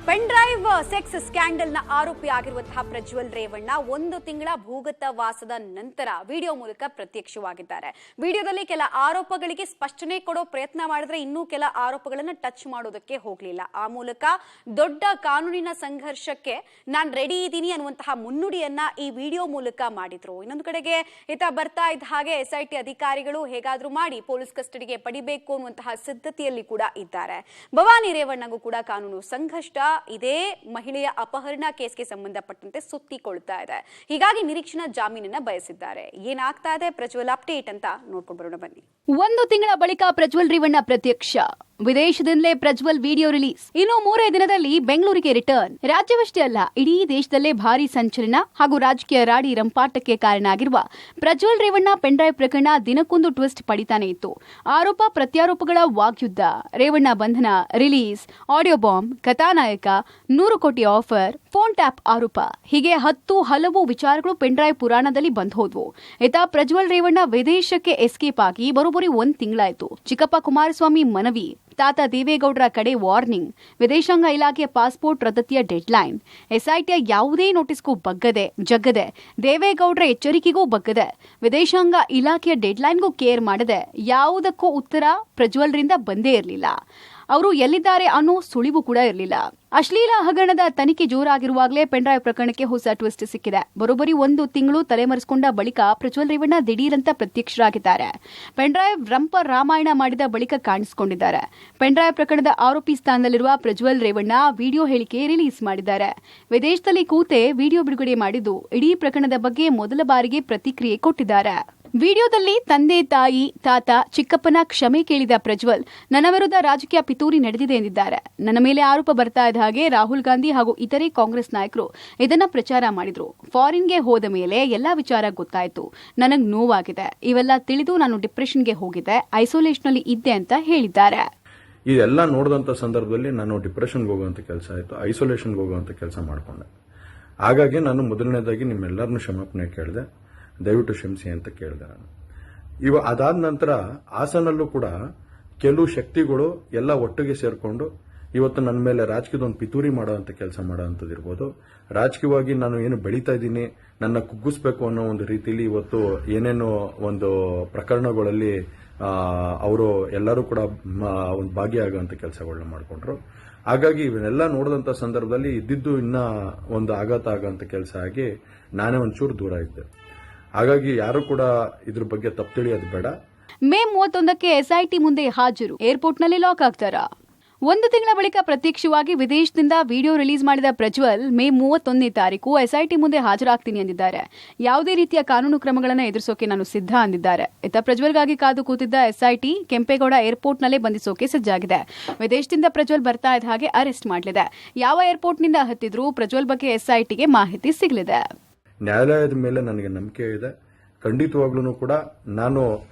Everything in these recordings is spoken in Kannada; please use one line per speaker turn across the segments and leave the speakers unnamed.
ಪೆನ್ ಡ್ರೈವ್ ಸೆಕ್ಸ್ ಸ್ಕ್ಯಾಂಡಲ್ನ ಆರೋಪಿ ಆಗಿರುವಂತಹ ಪ್ರಜ್ವಲ್ ರೇವಣ್ಣ 1 ತಿಂಗಳ ಭೂಗತ ವಾಸದ ನಂತರ ವಿಡಿಯೋ ಮೂಲಕ ಪ್ರತ್ಯಕ್ಷವಾಗಿದ್ದಾರೆ. ವಿಡಿಯೋದಲ್ಲಿ ಕೆಲ ಆರೋಪಗಳಿಗೆ ಸ್ಪಷ್ಟನೆ ಕೊಡೋ ಪ್ರಯತ್ನ ಮಾಡಿದ್ರೆ ಇನ್ನೂ ಕೆಲ ಆರೋಪಗಳನ್ನು ಟಚ್ ಮಾಡೋದಕ್ಕೆ ಹೋಗಲಿಲ್ಲ. ಆ ಮೂಲಕ ದೊಡ್ಡ ಕಾನೂನಿನ ಸಂಘರ್ಷಕ್ಕೆ ನಾನು ರೆಡಿ ಇದ್ದೀನಿ ಅನ್ನುವಂತಹ ಮುನ್ನುಡಿಯನ್ನ ಈ ವಿಡಿಯೋ ಮೂಲಕ ಮಾಡಿದ್ರು. ಇನ್ನೊಂದು ಕಡೆಗೆ ಈತ ಬರ್ತಾ ಇದ್ದ ಹಾಗೆ ಎಸ್ಐಟಿ ಅಧಿಕಾರಿಗಳು ಹೇಗಾದ್ರೂ ಮಾಡಿ ಪೊಲೀಸ್ ಕಸ್ಟಡಿಗೆ ಪಡಿಬೇಕು ಅನ್ನುವಂತಹ ಸಿದ್ಧತೆಯಲ್ಲಿ ಕೂಡ ಇದ್ದಾರೆ. ಭವಾನಿ ರೇವಣ್ಣಗೂ ಕೂಡ ಕಾನೂನು ಸಂಘರ್ಷ ಇದೇ ಮಹಿಳೆಯ ಅಪಹರಣ ಕೇಸ್ಗೆ ಸಂಬಂಧಪಟ್ಟಂತೆ ಸುತ್ತಿಕೊಳ್ತಾ ಇದೆ. ಹೀಗಾಗಿ ನಿರೀಕ್ಷಣಾ ಜಾಮೀನನ್ನ ಬಯಸಿದ್ದಾರೆ. ಏನಾಗ್ತಾ ಇದೆ ಪ್ರಜ್ವಲ್ ಅಪ್ಡೇಟ್ ಅಂತ ನೋಡ್ಕೊಂಡು ಬರೋಣ ಬನ್ನಿ. 1 ತಿಂಗಳ ಬಳಿಕ ಪ್ರಜ್ವಲ್ ರೇವಣ್ಣ ಪ್ರತ್ಯಕ್ಷ. ವಿದೇಶದಿಂದಲೇ ಪ್ರಜ್ವಲ್ ವಿಡಿಯೋ ರಿಲೀಸ್. ಇನ್ನು 3 ದಿನದಲ್ಲಿ ಬೆಂಗಳೂರಿಗೆ ರಿಟರ್ನ್. ರಾಜ್ಯವಷ್ಟೇ ಅಲ್ಲ, ಇಡೀ ದೇಶದಲ್ಲೇ ಭಾರಿ ಸಂಚಲನ ಹಾಗೂ ರಾಜಕೀಯ ರಾಡಿ ರಂಪಾಟಕ್ಕೆ ಕಾರಣ ಆಗಿರುವ ಪ್ರಜ್ವಲ್ ರೇವಣ್ಣ ಪೆನ್ ಡ್ರೈವ್ ಪ್ರಕರಣ ದಿನಕ್ಕೊಂದು ಟ್ವಿಸ್ಟ್ ಪಡಿತಾನೆ ಇತ್ತು. ಆರೋಪ ಪ್ರತ್ಯಾರೋಪಗಳ ವಾಗ್ಯುದ್ಧ, ರೇವಣ್ಣ ಬಂಧನ, ರಿಲೀಸ್, ಆಡಿಯೋ ಬಾಂಬ್, ಕಥಾನಾಯಕ, 100 ಕೋಟಿ ಆಫರ್, ಫೋನ್ ಟ್ಯಾಪ್ ಆರೋಪ, ಹೀಗೆ ಹಲವು ವಿಚಾರಗಳು ಪೆನ್ ಡ್ರೈವ್ ಪುರಾಣದಲ್ಲಿ ಬಂದ್ ಹೋದ್ವು. ಇತ ಪ್ರಜ್ವಲ್ ರೇವಣ್ಣ ವಿದೇಶಕ್ಕೆ ಎಸ್ಕೇಪ್ ಆಗಿ ಬರೋಬ್ಬರಿ 1 ತಿಂಗಳಾಯ್ತು. ಚಿಕ್ಕಪ್ಪ ಕುಮಾರಸ್ವಾಮಿ ಮನವಿ, ತಾತ ದೇವೇಗೌಡರ ಕಡೆ ವಾರ್ನಿಂಗ್, ವಿದೇಶಾಂಗ ಇಲಾಖೆಯ ಪಾಸ್ಪೋರ್ಟ್ ರದ್ದತಿಯ ಡೆಡ್ಲೈನ್, ಎಸ್ಐಟಿಯ ಯಾವುದೇ ನೋಟಿಸ್ಗೂ ಜಗ್ಗದೆ, ದೇವೇಗೌಡರ ಎಚ್ಚರಿಕೆಗೂ ಬಗ್ಗದೆ, ವಿದೇಶಾಂಗ ಇಲಾಖೆಯ ಡೆಡ್ಲೈನ್ಗೂ ಕೇರ್ ಮಾಡದೆ, ಯಾವುದಕ್ಕೂ ಉತ್ತರ ಪ್ರಜ್ವಲ್ರಿಂದ ಬಂದೇ ಇರಲಿಲ್ಲ. ಅವರು ಎಲ್ಲಿದ್ದಾರೆ ಅನ್ನೋ ಸುಳಿವು ಕೂಡ ಇರಲಿಲ್ಲ. ಅಶ್ಲೀಲ ಹಗರಣದ ತನಿಖೆ ಜೋರಾಗಿರುವಾಗಲೇ ಪೆನ್ ಡ್ರೈವ್ ಪ್ರಕರಣಕ್ಕೆ ಹೊಸ ಟ್ವಿಸ್ಟ್ ಸಿಕ್ಕಿದೆ. ಬರೋಬ್ಬರಿ 1 ತಿಂಗಳು ತಲೆಮರೆಸಿಕೊಂಡ ಬಳಿಕ ಪ್ರಜ್ವಲ್ ರೇವಣ್ಣ ದಿಢೀರಂತ ಪ್ರತ್ಯಕ್ಷರಾಗಿದ್ದಾರೆ. ಪೆನ್ ಡ್ರೈವ್ ರಂಪ ರಾಮಾಯಣ ಮಾಡಿದ ಬಳಿಕ ಕಾಣಿಸಿಕೊಂಡಿದ್ದಾರೆ. ಪೆನ್ ಡ್ರೈವ್ ಪ್ರಕರಣದ ಆರೋಪಿ ಸ್ಥಾನದಲ್ಲಿರುವ ಪ್ರಜ್ವಲ್ ರೇವಣ್ಣ ವಿಡಿಯೋ ಹೇಳಿಕೆ ರಿಲೀಸ್ ಮಾಡಿದ್ದಾರೆ. ವಿದೇಶದಲ್ಲಿ ಕೂತೆ ವಿಡಿಯೋ ಬಿಡುಗಡೆ ಮಾಡಿದ್ದು ಇಡೀ ಪ್ರಕರಣದ ಬಗ್ಗೆ ಮೊದಲ ಬಾರಿಗೆ ಪ್ರತಿಕ್ರಿಯೆ ಕೊಟ್ಟಿದ್ದಾರೆ. ವಿಡಿಯೋದಲ್ಲಿ ತಂದೆ, ತಾಯಿ, ತಾತ, ಚಿಕ್ಕಪ್ಪನ ಕ್ಷಮೆ ಕೇಳಿದ ಪ್ರಜ್ವಲ್, ನನ್ನ ವಿರುದ್ಧ ರಾಜಕೀಯ ಪಿತೂರಿ ನಡೆದಿದೆ ಎಂದಿದ್ದಾರೆ. ನನ್ನ ಮೇಲೆ ಆರೋಪ ಬರ್ತಾ ಇದ್ದ ಹಾಗೆ ರಾಹುಲ್ ಗಾಂಧಿ ಹಾಗೂ ಇತರೆ ಕಾಂಗ್ರೆಸ್ ನಾಯಕರು ಇದನ್ನ ಪ್ರಚಾರ ಮಾಡಿದ್ರು. ಫಾರಿನ್ಗೆ ಹೋದ ಮೇಲೆ ಎಲ್ಲಾ ವಿಚಾರ ಗೊತ್ತಾಯ್ತು. ನನಗ್ ನೋವಾಗಿದೆ. ಇವೆಲ್ಲ ತಿಳಿದು ನಾನು ಡಿಪ್ರೆಷನ್ಗೆ ಹೋಗಿದ್ದೆ, ಐಸೋಲೇಷನ್ ಅಲ್ಲಿ ಇದ್ದೆ ಅಂತ ಹೇಳಿದ್ದಾರೆ.
ಇದೆಲ್ಲ ನೋಡಿದಂತ ಸಂದರ್ಭದಲ್ಲಿ ನಾನು ಡಿಪ್ರೆಷನ್ಗೆ ಹೋಗುವಂತ ಕೆಲಸ ಆಯ್ತು, ಐಸೋಲೇಷನ್ಗೆ ಹೋಗುವಂತ ಕೆಲಸ ಮಾಡ್ಕೊಂಡೆ. ಹಾಗಾಗಿ ನಾನು ಮೊದಲನೇದಾಗಿ ನಿಮ್ಮೆಲ್ಲರನ್ನು ಕ್ಷಮಾಪಣೆ ಕೇಳಿದೆ, ದಯವಿಟ್ಟು ಕ್ಷಮಿಸಿ ಅಂತ ಕೇಳಿದೆ. ನಾನು ಅದಾದ ನಂತರ ಹಾಸನಲ್ಲೂ ಕೂಡ ಕೆಲವು ಶಕ್ತಿಗಳು ಎಲ್ಲ ಒಟ್ಟಿಗೆ ಸೇರ್ಕೊಂಡು ಇವತ್ತು ನನ್ನ ಮೇಲೆ ರಾಜಕೀಯದ ಒಂದು ಪಿತೂರಿ ಮಾಡುವಂತ ಕೆಲಸ ಮಾಡುವಂಥದ್ದಿರ್ಬೋದು, ರಾಜಕೀಯವಾಗಿ ನಾನು ಏನು ಬೆಳೀತಾ ಇದ್ದೀನಿ, ನನ್ನ ಕುಗ್ಗಿಸ್ಬೇಕು ಅನ್ನೋ ಒಂದು ರೀತಿಯಲ್ಲಿ ಇವತ್ತು ಏನೇನೋ ಒಂದು ಪ್ರಕರಣಗಳಲ್ಲಿ ಅವರು ಎಲ್ಲರೂ ಕೂಡ ಒಂದು ಭಾಗಿಯಾಗುವಂತ ಕೆಲಸಗಳನ್ನ ಮಾಡಿಕೊಂಡ್ರು. ಹಾಗಾಗಿ ಇವನ್ನೆಲ್ಲ ನೋಡಿದಂತ ಸಂದರ್ಭದಲ್ಲಿ ಇದ್ದಿದ್ದು ಇನ್ನ ಒಂದು ಆಘಾತ ಆಗುವಂತ ಕೆಲಸ ಆಗಿ ನಾನೇ ಒಂಚೂರು ದೂರ ಇದ್ದೆ. ಹಾಗಾಗಿ ಯಾರು ಕೂಡ ಇದ್ರ ಬಗ್ಗೆ ತಪ್ಪು ತಿಳಿಯೋದು ಬೇಡ.
ಮೇ 31ಕ್ಕೆ ಎಸ್ಐಟಿ ಮುಂದೆ ಹಾಜರು, ಏರ್ಪೋರ್ಟ್ನಲ್ಲಿ ಲಾಕ್ ಆಗ್ತಾರಾ? 1 ತಿಂಗಳ ಬಳಿಕ ಪ್ರತ್ಯಕ್ಷವಾಗಿ ವಿದೇಶದಿಂದ ವಿಡಿಯೋ ರಿಲೀಸ್ ಮಾಡಿದ ಪ್ರಜ್ವಲ್ ಮೇ 31ನೇ ತಾರೀಕು ಎಸ್ಐಟಿ ಮುಂದೆ ಹಾಜರಾಗ್ತೀನಿ ಎಂದಿದ್ದಾರೆ. ಯಾವುದೇ ರೀತಿಯ ಕಾನೂನು ಕ್ರಮಗಳನ್ನು ಎದುರಿಸೋಕೆ ನಾನು ಸಿದ್ಧ ಅಂದಿದ್ದಾರೆ. ಇತ್ತ ಪ್ರಜ್ವಲ್ಗಾಗಿ ಕಾದು ಕೂತಿದ್ದ ಎಸ್ಐಟಿ ಕೆಂಪೇಗೌಡ ಏರ್ಪೋರ್ಟ್ನಲ್ಲೇ ಬಂಧಿಸೋಕೆ ಸಜ್ಜಾಗಿದೆ. ವಿದೇಶದಿಂದ ಪ್ರಜ್ವಲ್ ಬರ್ತಾ ಇದ್ದ ಹಾಗೆ ಅರೆಸ್ಟ್ ಮಾಡಲಿದೆ. ಯಾವ ಏರ್ಪೋರ್ಟ್ನಿಂದ ಹತ್ತಿದ್ರೂ ಪ್ರಜ್ವಲ್ ಬಗ್ಗೆ ಎಸ್ಐಟಿಗೆ ಮಾಹಿತಿ ಸಿಗಲಿದೆ.
ನ್ಯಾಯಾಲಯದ ಮೇಲೆ ನನಗೆ ನಂಬಿಕೆ ಇದೆ. ಖಂಡಿತವಾಗ್ಲೂ ಕೂಡ ನಾನು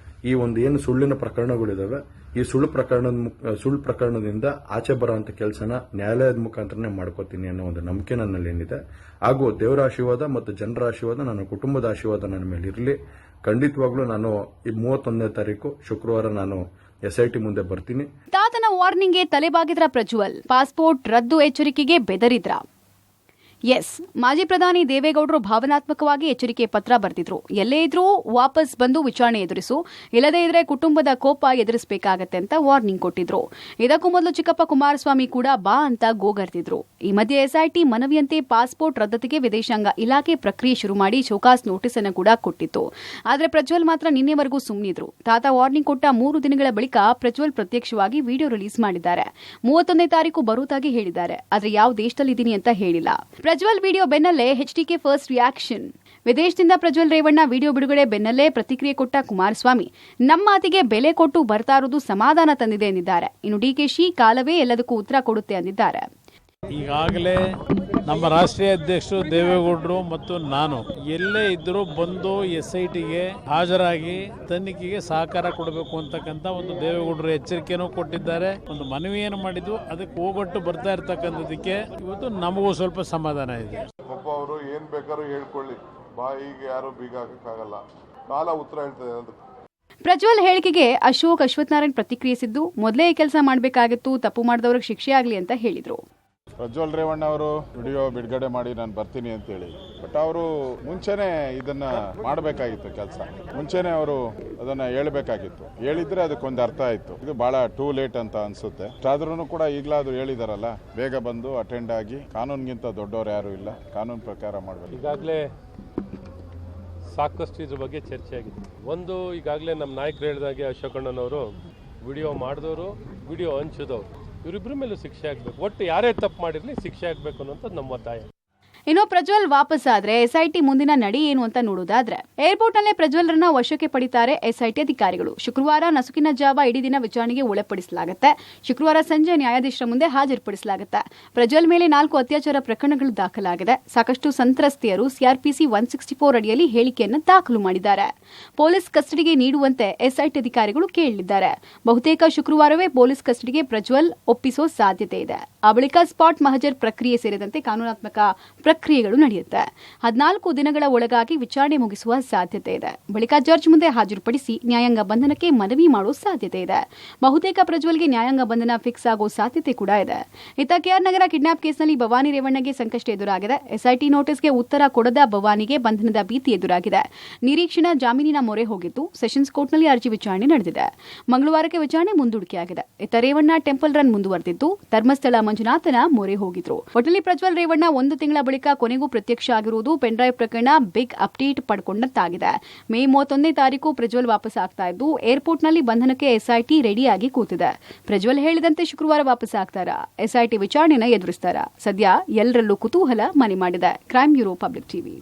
ಈ ಒಂದು ಏನು ಸುಳ್ಳಿನ ಪ್ರಕರಣಗಳಿದಾವೆ, ಈ ಸುಳ್ಳು ಪ್ರಕರಣದಿಂದ ಆಚೆ ಬರುವಂತ ಕೆಲಸನ ನ್ಯಾಯಾಲಯದ ಮುಖಾಂತರನೇ ಮಾಡ್ಕೋತೀನಿ ಅನ್ನೋ ಒಂದು ನಂಬಿಕೆ ನನ್ನಲ್ಲಿ ಏನಿದೆ. ಹಾಗೂ ದೇವರ ಆಶೀರ್ವಾದ ಮತ್ತು ಜನರ ಆಶೀರ್ವಾದ, ನನ್ನ ಕುಟುಂಬದ ಆಶೀರ್ವಾದ ನನ್ನ ಮೇಲೆ ಇರಲಿ. ಖಂಡಿತವಾಗ್ಲೂ ನಾನು ಈ 31ನೇ ತಾರೀಕು ಶುಕ್ರವಾರ ನಾನು ಎಸ್ಐಟಿ ಮುಂದೆ ಬರ್ತೀನಿ.
ತಾತನ ವಾರ್ನಿಂಗ್ಗೆ ತಲೆಬಾಗಿದ್ರ ಪ್ರಜ್ವಲ್, ಪಾಸ್ಪೋರ್ಟ್ ರದ್ದು ಎಚ್ಚರಿಕೆಗೆ ಬೆದರಿದ್ರ. ಎಸ್, ಮಾಜಿ ಪ್ರಧಾನಿ ದೇವೇಗೌಡರು ಭಾವನಾತ್ಮಕವಾಗಿ ಎಚ್ಚರಿಕೆ ಪತ್ರ ಬರೆದಿದ್ರು. ಎಲ್ಲೇ ಇದ್ರೂ ವಾಪಸ್ ಬಂದು ವಿಚಾರಣೆ ಎದುರಿಸು, ಇಲ್ಲದೇ ಇದ್ರೆ ಕುಟುಂಬದ ಕೋಪ ಎದುರಿಸಬೇಕಾಗತ್ತೆ ಅಂತ ವಾರ್ನಿಂಗ್ ಕೊಟ್ಟಿದ್ರು. ಇದಕ್ಕೂ ಮೊದಲು ಚಿಕ್ಕಪ್ಪ ಕುಮಾರಸ್ವಾಮಿ ಕೂಡ ಬಾ ಅಂತ ಗೋಗರ್ತಿದ್ರು. ಈ ಮಧ್ಯೆ ಎಸ್ಐಟಿ ಮನವಿಯಂತೆ ಪಾಸ್ಪೋರ್ಟ್ ರದ್ದತಿಗೆ ವಿದೇಶಾಂಗ ಇಲಾಖೆ ಪ್ರಕ್ರಿಯೆ ಶುರು ಮಾಡಿ ಶೋಕಾಸ್ ನೋಟಿಸ್ ಅನ್ನು ಕೂಡ ಕೊಟ್ಟಿತ್ತು. ಆದರೆ ಪ್ರಜ್ವಲ್ ಮಾತ್ರ ನಿನ್ನೆವರೆಗೂ ಸುಮ್ಮನಿದ್ರು. ತಾತ ವಾರ್ನಿಂಗ್ ಕೊಟ್ಟ 3 ದಿನಗಳ ಬಳಿಕ ಪ್ರಜ್ವಲ್ ಪ್ರತ್ಯಕ್ಷವಾಗಿ ವಿಡಿಯೋ ರಿಲೀಸ್ ಮಾಡಿದ್ದಾರೆ. 31ನೇ ತಾರೀಕು ಬರುತ್ತಾಗಿ ಹೇಳಿದ್ದಾರೆ. ಆದರೆ ಯಾವ ದೇಶದಲ್ಲಿದ್ದೀನಿ ಅಂತ ಹೇಳಿಲ್ಲ. ಪ್ರಜ್ವಲ್ ವಿಡಿಯೋ ಬೆನ್ನಲ್ಲೇ ಎಚ್ಡಿಕೆ ಫಸ್ಟ್ ರಿಯಾಕ್ಷನ್. ವಿದೇಶದಿಂದ ಪ್ರಜ್ವಲ್ ರೇವಣ್ಣ ವಿಡಿಯೋ ಬಿಡುಗಡೆ ಬೆನ್ನಲ್ಲೇ ಪ್ರತಿಕ್ರಿಯೆ ಕೊಟ್ಟ ಕುಮಾರಸ್ವಾಮಿ, ನಮ್ಮ ಮಾತಿಗೆ ಬೆಲೆ ಕೊಟ್ಟು ಬರ್ತಾ ಇರೋದು ಸಮಾಧಾನ ತಂದಿದೆ ಎಂದಿದ್ದಾರೆ. ಇನ್ನು ಡಿಕೆಶಿ ಕಾಲವೇ ಎಲ್ಲದಕ್ಕೂ ಉತ್ತರ ಕೊಡುತ್ತೆ ಎಂದಿದ್ದಾರೆ.
ಈಗಾಗಲೇ ನಮ್ಮ ರಾಷ್ಟ್ರೀಯ ಅಧ್ಯಕ್ಷರು ದೇವೇಗೌಡರು ಮತ್ತು ನಾನು ಎಲ್ಲೇ ಇದ್ದರೂ ಬಂದು SITಗೆ ಹಾಜರಾಗಿ ತನಿಖೆಗೆ ಸಹಕಾರ ಕೊಡಬೇಕು ಅಂತಕ್ಕಂಥ ಒಂದು ದೇವೇಗೌಡರು ಎಚ್ಚರಿಕೆನೂ ಕೊಟ್ಟಿದ್ದಾರೆ. ಒಂದು ಮನವಿಯನ್ನು ಮಾಡಿದ್ದು, ಅದಕ್ಕೆ ಹೋಗೊಟ್ಟು ಬರ್ತಾ ಇರ್ತಕ್ಕಂಥದಕ್ಕೆ ಇವತ್ತು ನಮಗೂ ಸ್ವಲ್ಪ ಸಮಾಧಾನ ಇದೆ.
ಪಾಪ ಅವರು ಏನ್ ಬೇಕಾದ್ರೂ ಹೇಳ್ಕೊಳ್ಳಿ, ಬಾಯಿಗೆ ಯಾರು ಬೀಗ ಹಾಕಕ್ಕಾಗಲ್ಲ, ಕಾಲ ಉತ್ತರ ಹೇಳ್ತದೆ.
ಪ್ರಜ್ವಲ್ ಹೇಳಿಕೆಗೆ ಅಶೋಕ್ ಅಶ್ವತ್ಥನಾರಾಯಣ್ ಪ್ರತಿಕ್ರಿಯಿಸಿದ್ದು, ಮೊದಲೇ ಈ ಕೆಲಸ ಮಾಡಬೇಕಾಗಿತ್ತು, ತಪ್ಪು ಮಾಡಿದವರಿಗೆ ಶಿಕ್ಷೆ ಆಗಲಿ ಅಂತ ಹೇಳಿದ್ರು.
ಪ್ರಜ್ವಲ್ ರೇವಣ್ಣ ಅವರು ವಿಡಿಯೋ ಬಿಡುಗಡೆ ಮಾಡಿ ನಾನು ಬರ್ತೀನಿ ಅಂತೇಳಿ, ಬಟ್ ಅವರು ಮುಂಚೆನೆ ಇದನ್ನ ಮಾಡಬೇಕಾಗಿತ್ತು ಕೆಲಸ, ಮುಂಚೆನೆ ಅವರು ಅದನ್ನ ಹೇಳಬೇಕಾಗಿತ್ತು. ಹೇಳಿದ್ರೆ ಅದಕ್ಕೊಂದು ಅರ್ಥ ಆಯ್ತು. ಇದು ಬಹಳ ಟೂ ಲೇಟ್ ಅಂತ ಅನ್ಸುತ್ತೆ. ಆದ್ರೂ ಕೂಡ ಈಗಲಾದ್ರೂ ಹೇಳಿದಾರಲ್ಲ, ಬೇಗ ಬಂದು ಅಟೆಂಡ್ ಆಗಿ, ಕಾನೂನಿಗಿಂತ ದೊಡ್ಡವರು ಯಾರು ಇಲ್ಲ, ಕಾನೂನು ಪ್ರಕಾರ ಮಾಡಬೇಕು.
ಈಗಾಗಲೇ ಸಾಕಷ್ಟು ಇದ್ರ ಬಗ್ಗೆ ಚರ್ಚೆ ಆಗಿದೆ. ಒಂದು, ಈಗಾಗಲೇ ನಮ್ಮ ನಾಯಕರು ಹೇಳಿದಾಗೆ ಅಶೋಕಣ್ಣನವರು ವಿಡಿಯೋ ಮಾಡಿದವರು, ವಿಡಿಯೋ ಹಂಚಿದವರು, ಇವರಿಬ್ಬರ ಮೇಲೂ ಶಿಕ್ಷೆ ಆಗಬೇಕು. ಒಟ್ಟು ಯಾರೇ ತಪ್ಪು ಮಾಡಿರಲಿ ಶಿಕ್ಷೆ ಆಗಬೇಕು ಅನ್ನೋಂಥದ್ದು ನಮ್ಮ ಒತ್ತಾಯ.
ಇನ್ನು ಪ್ರಜ್ವಲ್ ವಾಪಸ್ ಆದ್ರೆ ಎಸ್ಐಟಿ ಮುಂದಿನ ನಡೆ ಏನು ಅಂತ ನೋಡೋದಾದ್ರೆ, ಏರ್ಪೋರ್ಟ್ನಲ್ಲೇ ಪ್ರಜ್ವಲ್ರನ್ನ ವಶಕ್ಕೆ ಪಡಿತಾರೆ ಎಸ್ಐಟಿ ಅಧಿಕಾರಿಗಳು. ಶುಕ್ರವಾರ ನಸುಕಿನ ಜಾವ ಇಡೀ ದಿನ ವಿಚಾರಣೆಗೆ ಒಳಪಡಿಸಲಾಗುತ್ತೆ. ಶುಕ್ರವಾರ ಸಂಜೆ ನ್ಯಾಯಾಧೀಶರ ಮುಂದೆ ಹಾಜರುಪಡಿಸಲಾಗುತ್ತೆ. ಪ್ರಜ್ವಲ್ ಮೇಲೆ 4 ಅತ್ಯಾಚಾರ ಪ್ರಕರಣಗಳು ದಾಖಲಾಗಿದೆ. ಸಾಕಷ್ಟು ಸಂತ್ರಸ್ತೆಯರು ಸಿಆರ್ಪಿಸಿ 164 ಅಡಿಯಲ್ಲಿ ಹೇಳಿಕೆಯನ್ನು ದಾಖಲು ಮಾಡಿದ್ದಾರೆ. ಪೊಲೀಸ್ ಕಸ್ಟಡಿಗೆ ನೀಡುವಂತೆ ಎಸ್ಐಟಿ ಅಧಿಕಾರಿಗಳು ಕೇಳಲಿದ್ದಾರೆ. ಬಹುತೇಕ ಶುಕ್ರವಾರವೇ ಪೊಲೀಸ್ ಕಸ್ಟಡಿಗೆ ಪ್ರಜ್ವಲ್ ಒಪ್ಪಿಸೋ ಸಾಧ್ಯತೆ ಇದೆ. ಆ ಬಳಿಕ ಸ್ಪಾಟ್ ಮಹಜರ್ ಪ್ರಕ್ರಿಯೆ ಸೇರಿದಂತೆ ಕಾನೂನಾತ್ಮಕ ಪ್ರಕ್ರಿಯೆಗಳು ನಡೆಯುತ್ತೆ. 14 ದಿನಗಳ ಒಳಗಾಗಿ ವಿಚಾರಣೆ ಮುಗಿಸುವ ಸಾಧ್ಯತೆ ಇದೆ. ಬಳಿಕ ಜಡ್ಜ್ ಮುಂದೆ ಹಾಜರುಪಡಿಸಿ ನ್ಯಾಯಾಂಗ ಬಂಧನಕ್ಕೆ ಮನವಿ ಮಾಡುವ ಸಾಧ್ಯತೆ ಇದೆ. ಬಹುತೇಕ ಪ್ರಜ್ವಲ್ಗೆ ನ್ಯಾಯಾಂಗ ಬಂಧನ ಫಿಕ್ಸ್ ಆಗೋ ಸಾಧ್ಯತೆ ಕೂಡ ಇದೆ. ಇತ್ತ ಕೆಆರ್ ನಗರ ಕಿಡ್ನಾಪ್ ಕೇಸ್ನಲ್ಲಿ ಭವಾನಿ ರೇವಣ್ಣಗೆ ಸಂಕಷ್ಟ ಎದುರಾಗಿದೆ. ಎಸ್ಐಟಿ ನೋಟಿಸ್ಗೆ ಉತ್ತರ ಕೊಡದ ಭವಾನಿಗೆ ಬಂಧನದ ಭೀತಿ ಎದುರಾಗಿದೆ. ನಿರೀಕ್ಷಣಾ ಜಾಮೀನಿನ ಮೊರೆ ಹೋಗಿದ್ದು ಸೆಷನ್ಸ್ ಕೋರ್ಟ್ನಲ್ಲಿ ಅರ್ಜಿ ವಿಚಾರಣೆ ನಡೆದಿದೆ. ಮಂಗಳವಾರಕ್ಕೆ ವಿಚಾರಣೆ ಮುಂದೂಡಿಕೆಯಾಗಿದೆ. ಇತ್ತ ರೇವಣ್ಣ ಟೆಂಪಲ್ ರನ್ ಮುಂದುವರೆದಿದ್ದು ಧರ್ಮಸ್ಥಳ ಮಂಜುನಾಥನ ಮೊರೆ ಹೋಗಿದ್ರು. ಒಟ್ಟಿನಲ್ಲಿ ಪ್ರಜ್ವಲ್ ರೇವಣ್ಣ 1 ತಿಂಗಳ ಬಳಿಕ ಕೊನೆಗೂ ಪ್ರತ್ಯಕ್ಷ ಆಗಿರುವುದು ಪೆನ್ಡ್ರೈವ್ ಪ್ರಕರಣ ಬಿಗ್ ಅಪ್ಡೇಟ್ ಪಡ್ಕೊಂಡಂತಾಗಿದೆ. ಮೇ 31ನೇ ತಾರೀಕು ಪ್ರಜ್ವಲ್ ವಾಪಸ್ ಆಗ್ತಾ ಇದ್ದು ಏರ್ಪೋರ್ಟ್ನಲ್ಲಿ ಬಂಧನಕ್ಕೆ ಎಸ್ಐಟಿ ರೆಡಿಯಾಗಿ ಕೂತಿದೆ. ಪ್ರಜ್ವಲ್ ಹೇಳಿದಂತೆ ಶುಕ್ರವಾರ ವಾಪಸ್ ಆಗ್ತಾರಾ, ಎಸ್ಐಟಿ ವಿಚಾರಣೆನ ಎದುರಿಸ್ತಾರಾ? ಸದ್ಯ ಎಲ್ಲರಲ್ಲೂ ಕುತೂಹಲ ಮನೆ ಮಾಡಿದೆ. Crime bureau, public TV.